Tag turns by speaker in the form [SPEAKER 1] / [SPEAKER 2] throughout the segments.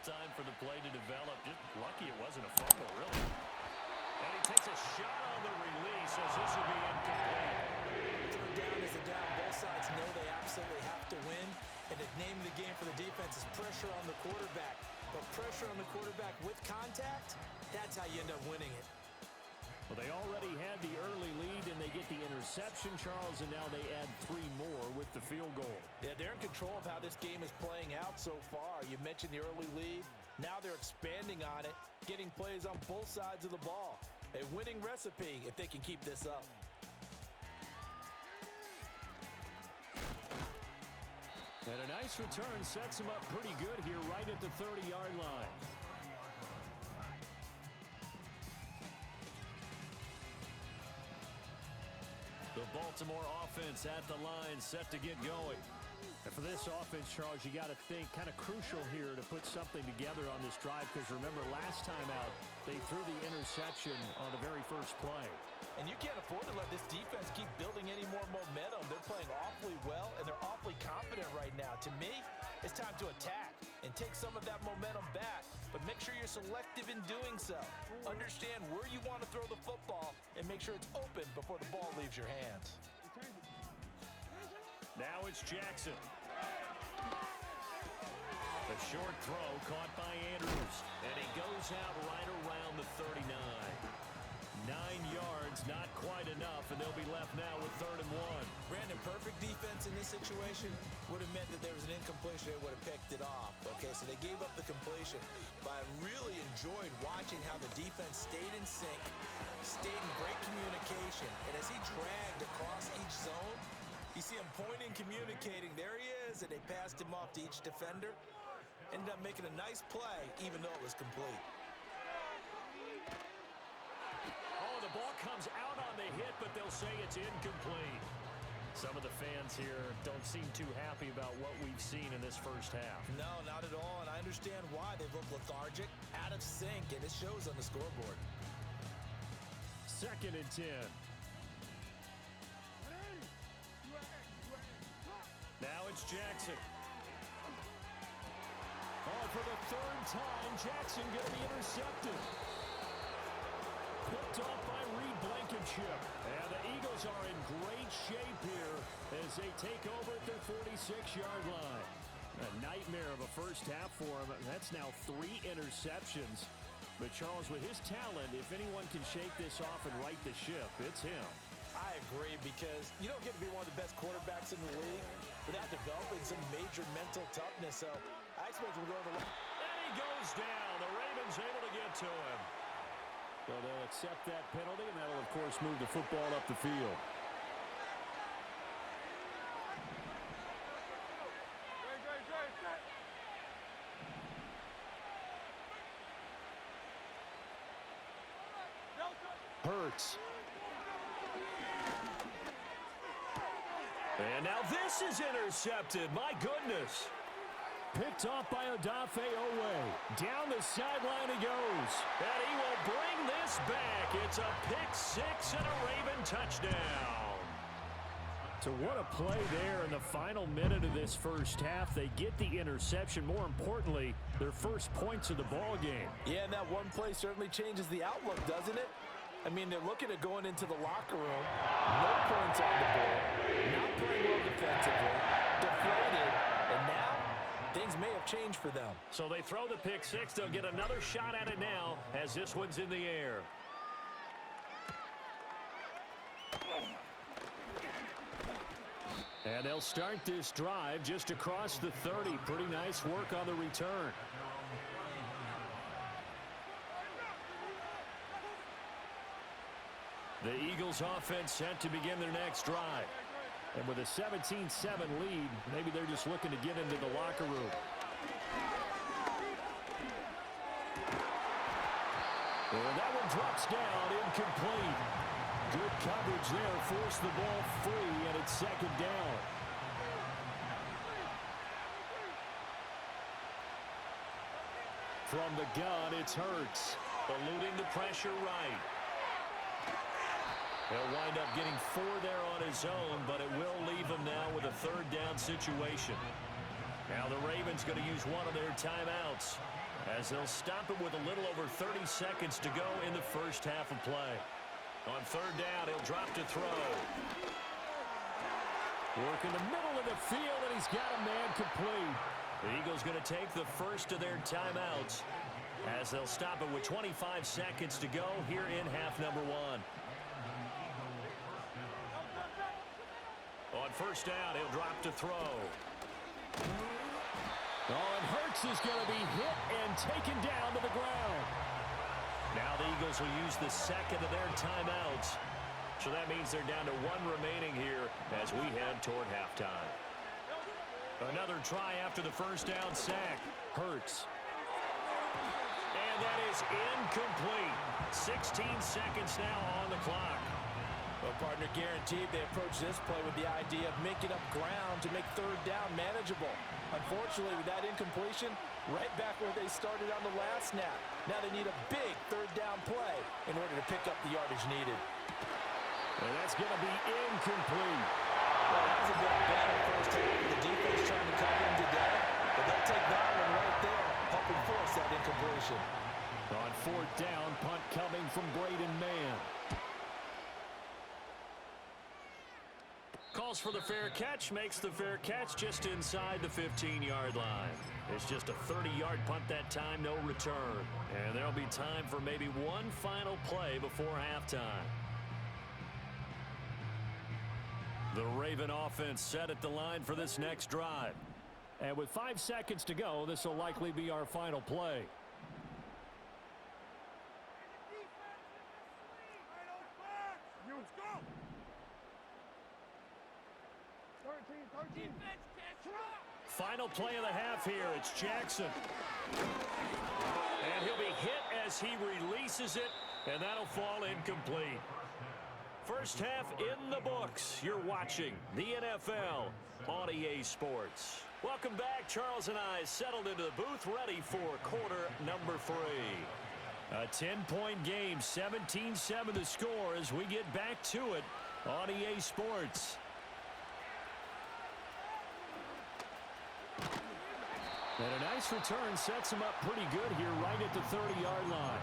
[SPEAKER 1] time for the play to develop. Just lucky it wasn't a fumble, really. And he takes a shot on the release as this will be incomplete.
[SPEAKER 2] Third down is a down. Both sides know they absolutely have to win. And the name of the game for the defense is pressure on the quarterback. But pressure on the quarterback with contact, that's how you end up winning it.
[SPEAKER 1] Well, they already had the early lead, and they get the interception, Charles, and now they add 3 more with the field goal.
[SPEAKER 2] Yeah, they're in control of how this game is playing out so far. You mentioned the early lead. Now they're expanding on it, getting plays on both sides of the ball. A winning recipe if they can keep this up.
[SPEAKER 1] And a nice return sets them up pretty good here right at the 30-yard line. The Baltimore offense at the line, set to get going. And for this offense, Charles, you got to think kind of crucial here to put something together on this drive, because remember last time out, they threw the interception on the very first play.
[SPEAKER 2] And you can't afford to let this defense keep building any more momentum. They're playing awfully well, and they're awfully confident right now. To me, it's time to attack and take some of that momentum back, but make sure you're selective in doing so. Understand where you want to throw the football and make sure it's open before the ball leaves your hands.
[SPEAKER 1] Now it's Jackson. A short throw caught by Andrews, and he goes out right around the 39. 9 yards, not quite enough, and they'll be left now with 3rd and 1.
[SPEAKER 2] Brandon, perfect defense in this situation would have meant that there was an incompletion. They would have picked it off. Okay, so they gave up the completion. But I really enjoyed watching how the defense stayed in sync, stayed in great communication. And as he dragged across each zone, you see him pointing, communicating. There he is, and they passed him off to each defender. Ended up making a nice play, even though it was complete.
[SPEAKER 1] The ball comes out on the hit, but they'll say it's incomplete. Some of the fans here don't seem too happy about what we've seen in this first half.
[SPEAKER 2] No, not at all, and I understand why. They look lethargic, out of sync, and it shows on the scoreboard.
[SPEAKER 1] 2nd and 10. Now it's Jackson. Oh, for the 3rd time, Jackson going to be intercepted. Picked off by Reed Blankenship. And the Eagles are in great shape here as they take over at their 46-yard line. A nightmare of a first half for him. That's now 3 interceptions. But Charles, with his talent, if anyone can shake this off and right the ship, it's him.
[SPEAKER 2] I agree, because you don't get to be one of the best quarterbacks in the league without developing some major mental toughness. So I expect him to go to the line.
[SPEAKER 1] And he goes down. The Ravens able to get to him. So they'll accept that penalty, and that'll, of course, move the football up the field. Hurts. And now this is intercepted. My goodness. Picked off by Odafe Owe. Down the sideline he goes. And he will bring this back. It's a pick 6 and a Raven touchdown. So what a play there in the final minute of this first half. They get the interception. More importantly, their first points of the ball game.
[SPEAKER 2] Yeah, and that one play certainly changes the outlook, doesn't it? I mean, they're looking at going into the locker room. No points on the board. Not playing well defensively. Deflated. And now, things may have changed for them.
[SPEAKER 1] So they throw the pick 6. They'll get another shot at it now as this one's in the air. And they'll start this drive just across the 30. Pretty nice work on the return. The Eagles offense set to begin their next drive. And with a 17-7 lead, maybe they're just looking to get into the locker room. And that one drops down, incomplete. Good coverage there, forced the ball free, and it's 2nd down. From the gun, it's Hurts, eluding the pressure right. He'll wind up getting 4 there on his own, but it will leave him now with a 3rd down situation. Now the Ravens going to use one of their timeouts as they'll stop it with a little over 30 seconds to go in the first half of play. On third down, he'll drop to throw. Work in the middle of the field, and he's got a man complete. The Eagles going to take the first of their timeouts as they'll stop it with 25 seconds to go here in half number one. On first down, he'll drop to throw. Oh, and Hurts is going to be hit and taken down to the ground. Now the Eagles will use the second of their timeouts. So that means they're down to one remaining here as we head toward halftime. Another try after the first down sack. Hurts. And that is incomplete. 16 seconds now on the clock.
[SPEAKER 2] Well, partner, guaranteed they approach this play with the idea of making up ground to make third down manageable. Unfortunately, with that incompletion, right back where they started on the last snap. Now they need a big third down play in order to pick up the yardage needed.
[SPEAKER 1] And that's going to be incomplete.
[SPEAKER 2] Well, that was a bit bad in the first half. The defense trying to cover him today, but they'll take that one right there, helping force that incompletion.
[SPEAKER 1] On fourth down, punt coming from Braden Mann. Calls for the fair catch, makes the fair catch just inside the 15-yard line. It's just a 30-yard punt that time, no return. And there'll be time for maybe one final play before halftime. The Raven offense set at the line for this next drive. And with 5 seconds to go, this will likely be our final play. Final play of the half here. It's Jackson. And he'll be hit as he releases it, and that'll fall incomplete. First half in the books. You're watching the NFL on EA Sports. Welcome back. Charles and I settled into the booth, ready for quarter number 3. A 10-point game, 17-7 the score as we get back to it on EA Sports. And a nice return sets him up pretty good here right at the 30-yard line.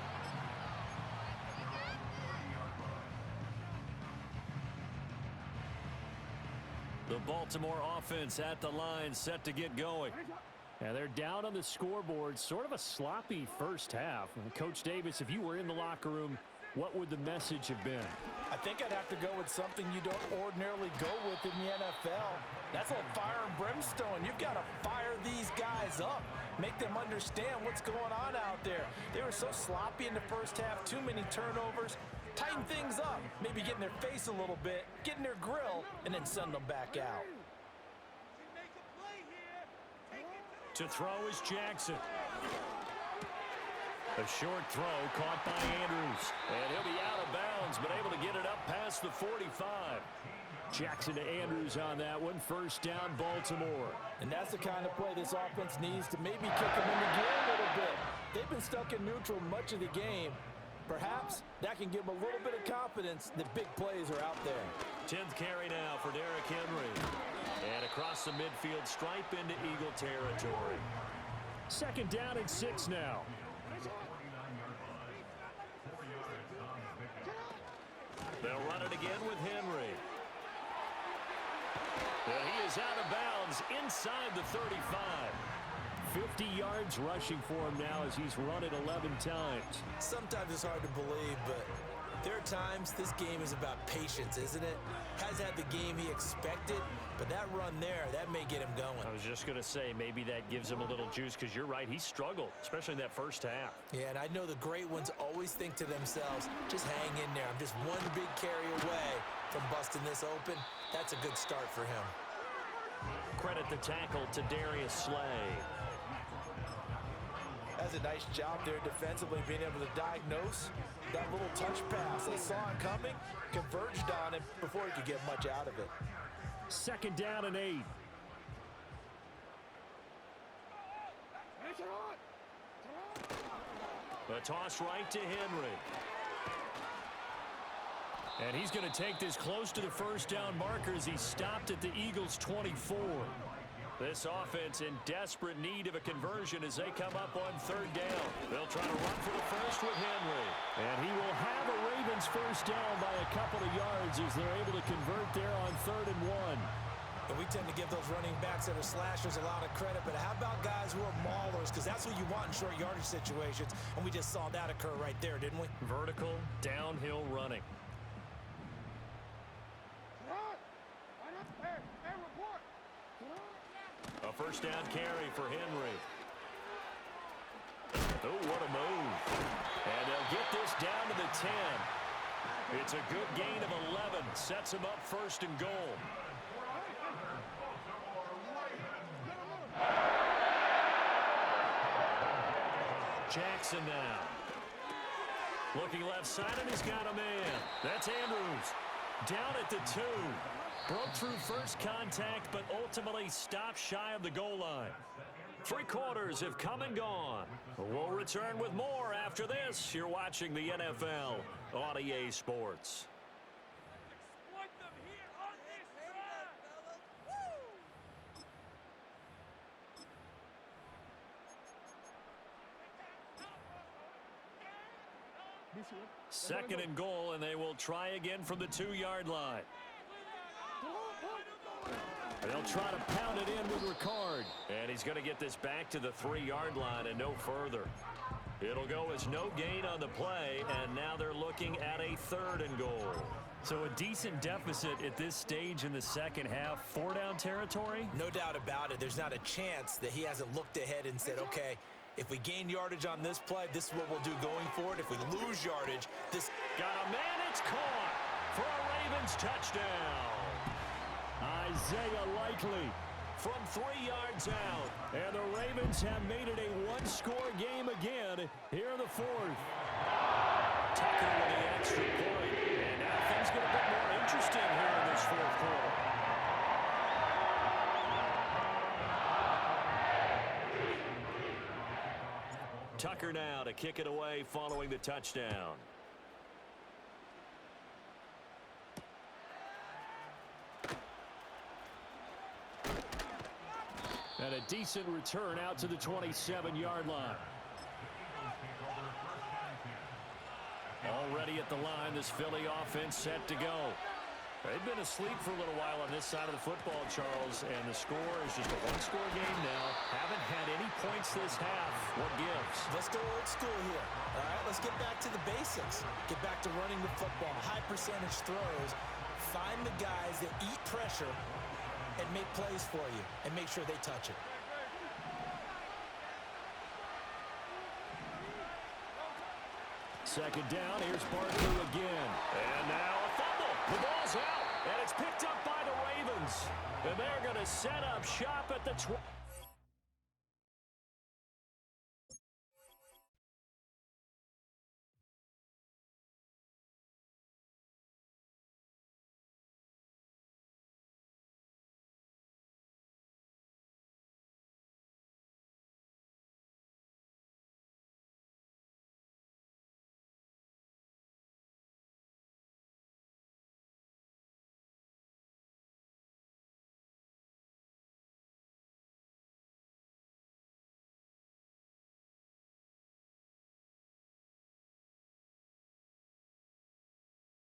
[SPEAKER 1] The Baltimore offense at the line set to get going. And they're down on the scoreboard. Sort of a sloppy first half. And Coach Davis, if you were in the locker room, what would the message have been?
[SPEAKER 2] I think I'd have to go with something you don't ordinarily go with in the NFL. That's a little fire and brimstone. You've got to fire these guys up. Make them understand what's going on out there. They were so sloppy in the first half. Too many turnovers. Tighten things up. Maybe get in their face a little bit. Get in their grill. And then send them back out.
[SPEAKER 1] To throw is Jackson. A short throw caught by Andrews. And he'll be out of bounds, but able to get it up past the 45. Jackson to Andrews on that one. First down, Baltimore.
[SPEAKER 2] And that's the kind of play this offense needs to maybe kick them into gear a little bit. They've been stuck in neutral much of the game. Perhaps that can give them a little bit of confidence that big plays are out there.
[SPEAKER 1] 10th carry now for Derrick Henry. And across the midfield stripe into Eagle territory. Second down and 6 now. They'll run it again with Henry. And he is out of bounds inside the 35. 50 yards rushing for him now as he's run it 11 times.
[SPEAKER 2] Sometimes it's hard to believe, but there are times this game is about patience, isn't it? Has had the game he expected, but that run there, that may get him going.
[SPEAKER 1] I was just going to say, maybe that gives him a little juice because you're right, he struggled, especially in that first half.
[SPEAKER 2] Yeah, and I know the great ones always think to themselves, just hang in there. I'm just one big carry away from busting this open. That's a good start for him.
[SPEAKER 1] Credit the tackle to Darius Slay.
[SPEAKER 2] That's a nice job there defensively, being able to diagnose that little touch pass. They saw it coming, converged on him before he could get much out of it.
[SPEAKER 1] Second down and 8. A toss right to Henry. And he's going to take this close to the first down marker as he stopped at the Eagles' 24. This offense in desperate need of a conversion as they come up on third down. They'll try to run for the first with Henry. And he will have a Ravens first down by a couple of yards as they're able to convert there on 3rd and 1.
[SPEAKER 2] And we tend to give those running backs that are slashers a lot of credit, but how about guys who are maulers? Because that's what you want in short yardage situations, and we just saw that occur right there, didn't we?
[SPEAKER 1] Vertical, downhill running. A first down carry for Henry. Oh, what a move. And they'll get this down to the 10. It's a good gain of 11. Sets them up 1st and goal. Jackson now. Looking left side, and he's got a man. That's Andrews. Down at the 2. Broke through first contact, but ultimately stopped shy of the goal line. 3 quarters have come and gone. We'll return with more after this. You're watching the NFL on EA Sports. Second and goal, and they will try again from the 2-yard line. They'll try to pound it in with Ricard. And he's going to get this back to the 3-yard line and no further. It'll go as no gain on the play, and now they're looking at a 3rd and goal. So a decent deficit at this stage in the second half. 4-down territory?
[SPEAKER 2] No doubt about it. There's not a chance that he hasn't looked ahead and said, okay, if we gain yardage on this play, this is what we'll do going forward. If we lose yardage, this...
[SPEAKER 1] Got a man, it's caught for a Ravens touchdown. Isaiah Likely from 3 yards out. And the Ravens have made it a 1-score game again here in the 4th. Tucker with the extra point. And now things get a bit more interesting here in this 4th quarter. Tucker now to kick it away following the touchdown. And a decent return out to the 27-yard line. Already at the line, this Philly offense set to go. They've been asleep for a little while on this side of the football, Charles, and the score is just a 1-score game now. Haven't had any points this half. What gives?
[SPEAKER 2] Let's go old school here. All right, let's get back to the basics. Get back to running the football, high percentage throws. Find the guys that eat pressure and make plays for you, and make sure they touch it.
[SPEAKER 1] Second down, here's Barkley again. And now a fumble. The ball's out, and it's picked up by the Ravens. And they're going to set up shop at the 20.